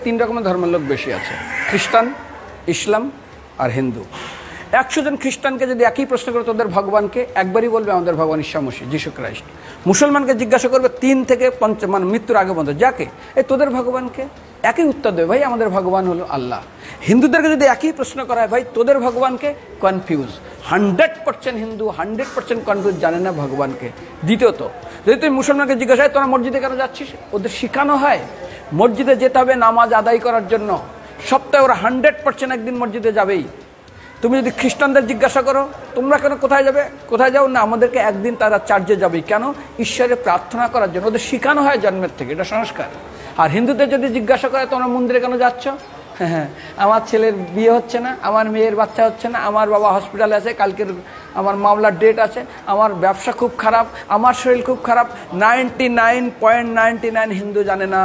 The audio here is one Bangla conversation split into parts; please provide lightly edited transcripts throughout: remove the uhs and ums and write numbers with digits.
তিন রকমের ধর্মের লোক বেশি আছে, খ্রিস্টান, ইসলাম আর হিন্দু। 100 জন খ্রিস্টানকে যদি একই প্রশ্ন করে তোদের ভগবানকে, একবারই বলবে আমাদের ভগবান ঈসা মসীহ, যিশু খ্রাইস্ট। মুসলমানকে জিজ্ঞাসা করবে 3 থেকে 5 মানে মৃত্যুর আগে পর্যন্ত, যাকে এই তোদের ভগবানকে, একই উত্তর দেবে, ভাই আমাদের ভগবান হলো আল্লাহ। হিন্দুদেরকে যদি একই প্রশ্ন করা হয়, ভাই তোদের ভগবানকে, কনফিউজ। 100% হিন্দু 100% কনফিউজ, জানে না ভগবানকে। দ্বিতীয়ত, যদি তুমি মুসলমানকে জিজ্ঞাসা হয় তোরা মসজিদে কেন যাচ্ছিস, ওদের শেখানো হয় মসজিদে যেতে হবে নামাজ আদায় করার জন্য। সপ্তাহে ওরা 100% একদিন মসজিদে যাবেই। তুমি যদি খ্রিস্টানদের জিজ্ঞাসা করো তোমরা কেন কোথায় যাবে, কোথায় যাও না, আমাদেরকে একদিন তারা চার্চে যাবেই। কেন? ঈশ্বরে প্রার্থনা করার জন্য, ওদের শেখানো হয় জন্মের থেকে, এটা সংস্কার। আর হিন্দুদের যদি জিজ্ঞাসা করে তোমরা মন্দিরে কেন যাচ্ছ, হ্যাঁ আমার ছেলের বিয়ে হচ্ছে না, আমার মেয়ের বাচ্চা হচ্ছে না, আমার বাবা হসপিটালে আছে, কালকের আমার মামলার ডেট আছে, আমার ব্যবসা খুব খারাপ, আমার শরীর খুব খারাপ। 99.99 হিন্দু জানে না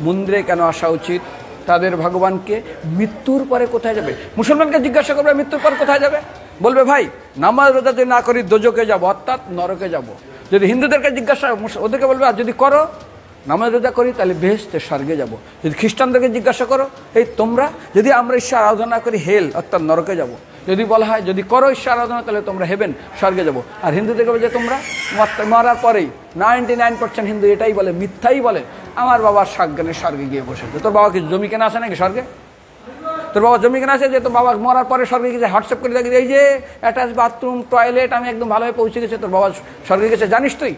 মন্দিরে কেন আসা উচিত, তাদের ভগবানকে মৃত্যুর পরে কোথায় যাবে। মুসলমানকে জিজ্ঞাসা করবে মৃত্যুর পর কোথায় যাবে, বলবে ভাই নামাজ রোজা যদি না করি দোজকে যাব, অর্থাৎ নরকে যাব। যদি হিন্দুদেরকে জিজ্ঞাসা, ওদেরকে বলবে আর যদি করো নামাজ রোজা করি তাহলে বেহেশতে স্বর্গে যাব। যদি খ্রিস্টানদেরকে জিজ্ঞাসা করো, এই তোমরা যদি আমরা ঈশ্বর আরাধনা করি হেল অর্থাৎ নরকে যাব। যদি বলা হয় যদি করো ঈশ্বর আরাধনা তাহলে তোমরা হেভেন স্বর্গে যাব। আর হিন্দুদেরকে বলে যে তোমরা মরার পরেই 99% হিন্দু এটাই বলে, মিথ্যাই বলে, আমার বাবার সাজ্ঞানে স্বর্গে গিয়ে বসেছে। তোর বাবা কি জমি কেনা আছে নাকি স্বর্গে? তোর বাবা জমি কেনা আছে যে তোর বাবা মরার পরে স্বর্গে গেছে, হোয়াটসঅ্যাপ করে দেখি এই যে অ্যাটাচ বাথরুম টয়লেট আমি একদম ভালোভাবে পৌঁছে গেছে, তোর বাবা স্বর্গে গেছে, জানিস তুই?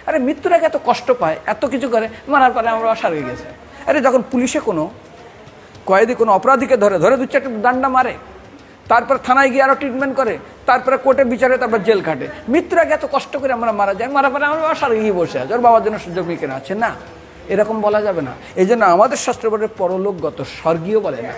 আরে মৃত্যুর আগে এত কষ্ট পায়, এত কিছু করে, মরার পরে আমার বাবা স্বর্গে গেছে। আরে যখন পুলিশে কোনো কয়েদি কোনো অপরাধীকে ধরে 2-4টা ডান্ডা মারে, তারপর থানায় গিয়ে আরো ট্রিটমেন্ট করে, তারপরে কোর্টে বিচারে, তারপর জেল খাটে, মৃত্যুর আগে এত কষ্ট করে আমরা মারা যায়, মারা পরে আমার বাবা স্বর্গে গিয়ে বসে আছে, ওর বাবার জন্য জমি কেনা আছে না, এরকম বলা যাবে না। এই জন্য আমাদের শাস্ত্র বলে পরলোকগত, স্বর্গীয় বলে না।